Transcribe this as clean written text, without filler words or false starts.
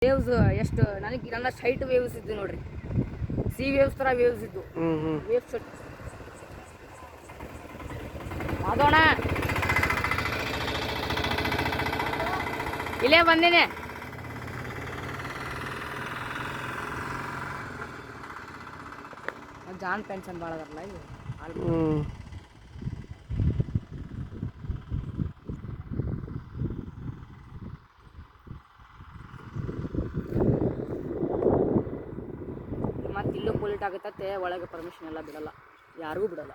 Waves ಎಷ್ಟು ನನಗೆ ನನ್ನ ಹೈಟ್ ವೇವ್ಸ್ ಇದ್ದು ನೋಡ್ರಿ, ಸಿ ವೇವ್ಸ್ ಥರ ವೇವ್ಸ್ ಇದ್ದು. ವೇವ್ಸ್ ಅದೋಣ ಇಲ್ಲೇ ಬಂದೇನೆ. ಜಾನ್ ಪೆನ್ಷನ್ ಭಾಳ ಅದರಲ್ಲ ಇದು ಮತ್ತೆ ಇಲ್ಲೂ ಪೊಲಿಟ್ ಆಗುತ್ತತ್ತೆ. ಒಳಗೆ ಪರ್ಮಿಷನ್ ಎಲ್ಲ ಬಿಡಲ್ಲ, ಯಾರಿಗೂ ಬಿಡಲ್ಲ.